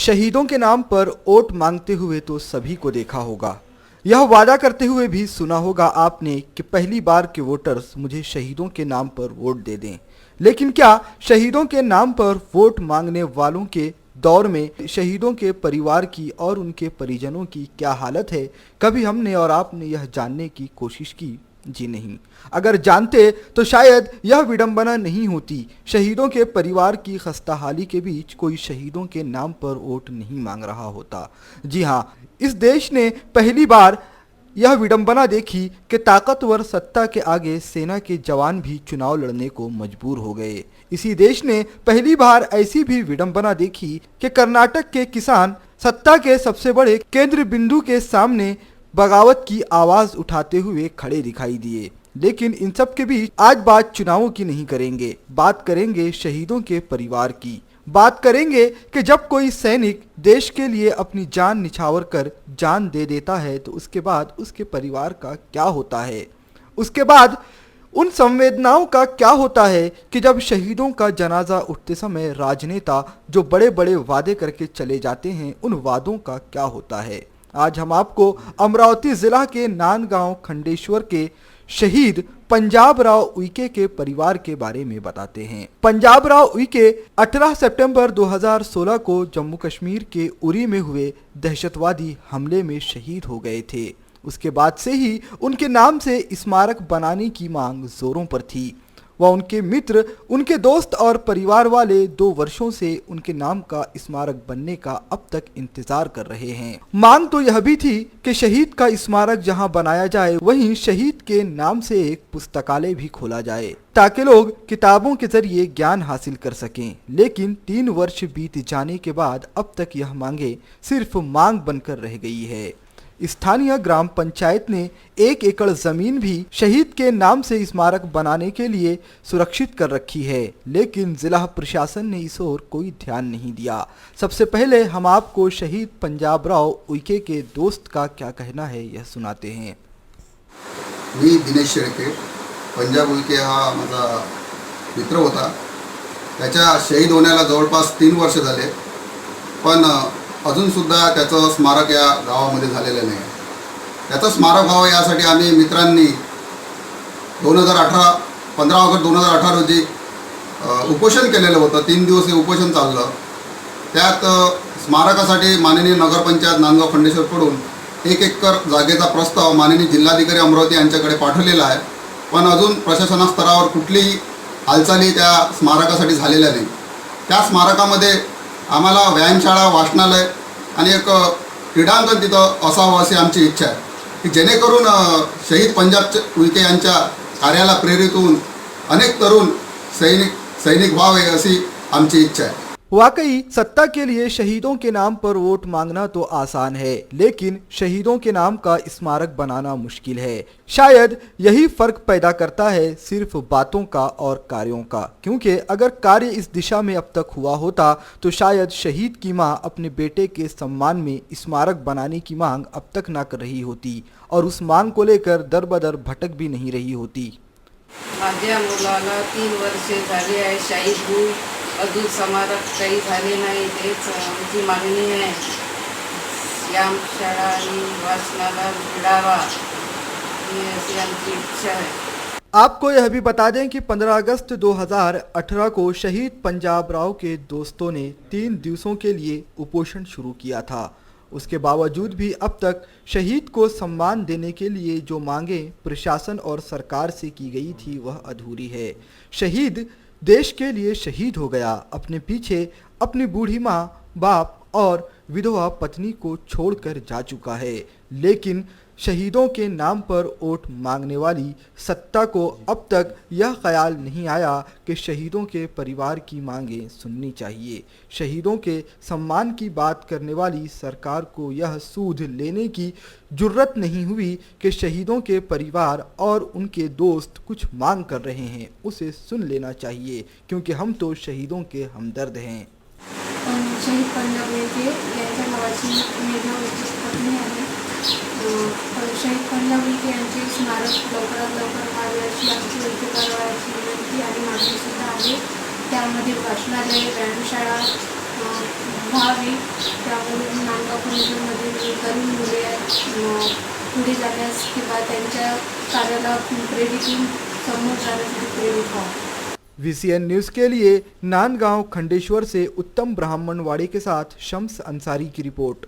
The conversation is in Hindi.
शहीदों के नाम पर वोट मांगते हुए तो सभी को देखा होगा। यह वादा करते हुए भी सुना होगा आपने कि पहली बार के वोटर्स मुझे शहीदों के नाम पर वोट दे दें। लेकिन क्या शहीदों के नाम पर वोट मांगने वालों के दौर में शहीदों के परिवार की और उनके परिजनों की क्या हालत है, कभी हमने और आपने यह जानने की कोशिश की? जी नहीं। अगर जानते तो शायद यह विडंबना नहीं होती। शहीदों के परिवार की खस्ताहाली के बीच कोई शहीदों के नाम पर वोट नहीं मांग रहा होता। जी हाँ, इस देश ने पहली बार यह विडंबना देखी कि ताकतवर सत्ता के आगे सेना के जवान भी चुनाव लड़ने को मजबूर हो गए। इसी देश ने पहली बार ऐसी भी विडंबना देखी कि कर्नाटक के किसान सत्ता के सबसे बड़े केंद्र बिंदु के सामने बगावत की आवाज उठाते हुए खड़े दिखाई दिए। लेकिन इन सब के बीच आज बात चुनावों की नहीं करेंगे, बात करेंगे शहीदों के परिवार की। बात करेंगे कि जब कोई सैनिक देश के लिए अपनी जान निछावर कर जान दे देता है तो उसके बाद उसके परिवार का क्या होता है। उसके बाद उन संवेदनाओं का क्या होता है कि जब शहीदों का जनाजा उठते समय राजनेता जो बड़े बड़े वादे करके चले जाते हैं, उन वादों का क्या होता है। आज हम आपको अमरावती जिला के नांदगांव खंडेश्वर के शहीद पंजाब राव उइके के परिवार के बारे में बताते हैं। पंजाब राव उइके 18 सितंबर 2016 को जम्मू कश्मीर के उरी में हुए दहशतवादी हमले में शहीद हो गए थे। उसके बाद से ही उनके नाम से स्मारक बनाने की मांग जोरों पर थी। वह उनके मित्र, उनके दोस्त और परिवार वाले 2 वर्षों से उनके नाम का स्मारक बनने का अब तक इंतजार कर रहे हैं। मांग तो यह भी थी कि शहीद का स्मारक जहां बनाया जाए वहीं शहीद के नाम से एक पुस्तकालय भी खोला जाए ताकि लोग किताबों के जरिए ज्ञान हासिल कर सकें। लेकिन 3 वर्ष बीत जाने के बाद अब तक यह मांगे सिर्फ मांग बनकर रह गई है। स्थानीय ग्राम पंचायत ने 1 एकड़ जमीन भी शहीद के नाम से स्मारक बनाने के लिए सुरक्षित कर रखी है, लेकिन जिला प्रशासन ने इस ओर कोई ध्यान नहीं दिया। सबसे पहले हम आपको शहीद पंजाब राव उइके के दोस्त का क्या कहना है यह सुनाते हैं। मी दिनेश शेळके, पंजाब उइके हा माझा मित्र होता। त्याच्या शहीद होण्याला जवळपास 3 वर्ष झाले, पण अजूनसुद्धा त्याचं स्मारक या गावामध्ये झालेलं नाही। त्याचं स्मारक व्हावं यासाठी आम्ही मित्रांनी 15 ऑगस्ट 2018 रोजी उपोषण केलेलं होतं। 3 दिवस हे उपोषण चाललं। त्यात स्मारकासाठी माननीय नगरपंचायत नांदगाव खंडेश्वरकडून 1 एकर जागेचा प्रस्ताव माननीय जिल्हाधिकारी अमरावती यांच्याकडे पाठवलेला आहे, पण अजून प्रशासना स्तरावर कुठलीही हालचाली त्या स्मारकासाठी झालेल्या नाही। त्या स्मारकामध्ये आम्हाला व्यायामशाळा, वाचनालय आणि एक क्रीडांगण तिथं असावं अशी आमची इच्छा आहे, की जेणेकरून शहीद पंजाब उइके यांच्या कार्याला प्रेरित होऊन अनेक तरुण सैनिक व्हावे अशी आमची इच्छा आहे। वाकई सत्ता के लिए शहीदों के नाम पर वोट मांगना तो आसान है, लेकिन शहीदों के नाम का स्मारक बनाना मुश्किल है। शायद यही फर्क पैदा करता है सिर्फ बातों का और कार्यों का, क्योंकि अगर कार्य इस दिशा में अब तक हुआ होता तो शायद शहीद की मां अपने बेटे के सम्मान में स्मारक बनाने की मांग अब तक ना कर रही होती और उस मांग को लेकर दर बदर भटक भी नहीं रही होती। माझ्या मुलाला 3 वर्षे झाली आहे, शहीद होऊन अजून स्मारक काही झाले नाही। तेच आमची मागणी आहे, व्यायामशाळा आणि वाचनालय मिळावा ही अशी आमची इच्छा है। आपको यह भी बता दें कि 15 अगस्त 2018 को शहीद पंजाब राव के दोस्तों ने 3 दिवसों के लिए उपोषण शुरू किया था। उसके बावजूद भी अब तक शहीद को सम्मान देने के लिए जो मांगे प्रशासन और सरकार से की गई थी वह अधूरी है। शहीद देश के लिए शहीद हो गया, अपने पीछे अपनी बूढ़ी माँ, बाप और विधवा पत्नी को छोड़कर जा चुका है। लेकिन शहीदों के नाम पर वोट मांगने वाली सत्ता को अब तक यह ख्याल नहीं आया कि शहीदों के परिवार की मांगें सुननी चाहिए। शहीदों के सम्मान की बात करने वाली सरकार को यह सूझ लेने की जुर्रत नहीं हुई कि शहीदों के परिवार और उनके दोस्त कुछ मांग कर रहे हैं, उसे सुन लेना चाहिए, क्योंकि हम तो शहीदों के हमदर्द हैं। शहीद पंजाब उइके यांच्या नावाची मेधा उच्च पत्नी आहे। शहीद पंजाब उइके यांचे स्मारक लवकरात लवकर व्हावे अशी आमची उच्चतराची विनंती आणि मागणीसुद्धा आहे। त्यामध्ये वाचनालय, व्यायामशाळा, व्हावी, त्यामुळे नांदगाव फर्निचरमधील तरुण मुले पुढे जाण्यास किंवा त्यांच्या कार्याला प्रेरित होऊन समोर जाण्यासाठी प्रेरित व्हावं. VCN न्यूज़ के लिए नांदगांव खंडेश्वर से उत्तम ब्राह्मणवाड़ी के साथ शम्स अंसारी की रिपोर्ट।